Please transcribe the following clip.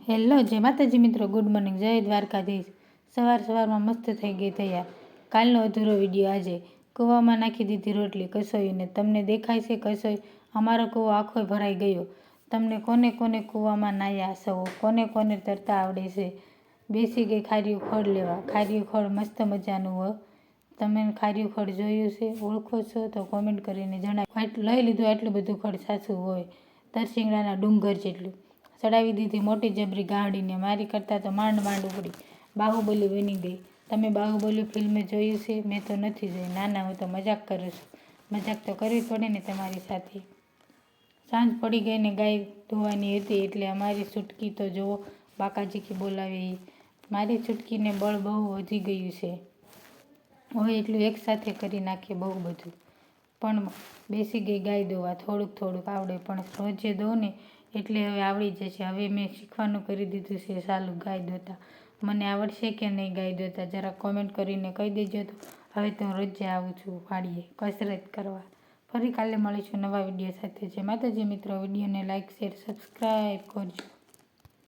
Hello જય માતાજી મિત્રો, ગુડ મોર્નિંગ, જય દ્વારકાધીશ। સવારમાં મસ્ત થઈ ગઈ તૈયાર। કાલનો અધૂરો વિડીયો આજે। કૂવામાં નાખી દીધી રોટલી કસોઈને। તમને દેખાય છે કસોઈ? અમારો કૂવો આખો ભરાઈ ગયો। તમને કોને કોને કૂવામાં નાહ્યા સૌ? કોને કોને તરતા આવડે છે? બેસી ગઈ ખાર્યું ખોળ લેવા। ખાર્યું ખોળ મસ્ત મજાનું હોય। તમે ખાર્યું ખોળ જોયું છે? ઓળખો છો તો કોમેન્ટ કરીને જણાવો। લઈ લીધું આટલું બધું ખોળ, સાચું હોય તરસિંગડાના ડુંગર જેટલું। ચડાવી દીધી મોટી જબરી ગાહડીને, મારી કરતાં તો માંડ ઉપડી, બાહુબલી બની ગઈ। તમે બાહુબલી ફિલ્મ જોયું છે? મેં તો નથી જોઈ। ના હું તો મજાક કરું છું। મજાક તો કરવી પડે ને તમારી સાથે। સાંજ પડી ગઈ ને ગાય ધોવાની હતી એટલે અમારી છૂટકી તો જુઓ બાકાજી કી બોલાવે એ। મારી છૂટકીને બળ બહુ વધી ગયું છે। હોય એટલું એક સાથે કરી નાખે બહુ બધું। પણ બેસી ગઈ ગાય દોવા। થોડુંક આવડે પણ રોજે દઉં ને એટલે હવે આવડી જશે। હવે મેં શીખવાનું કરી દીધું છે ચાલુ ગાય દોતા। મને આવડશે કે નહીં ગાય દોતા જરા કોમેન્ટ કરીને કહી દેજો। તો હવે તો રોજે આવું છું વાડીએ કસરત કરવા। ફરી કાલે મળીશું નવા વિડીયો સાથે। જય માતાજી મિત્રો, વિડીયોને લાઇક શેર સબસ્ક્રાઈબ કરજો।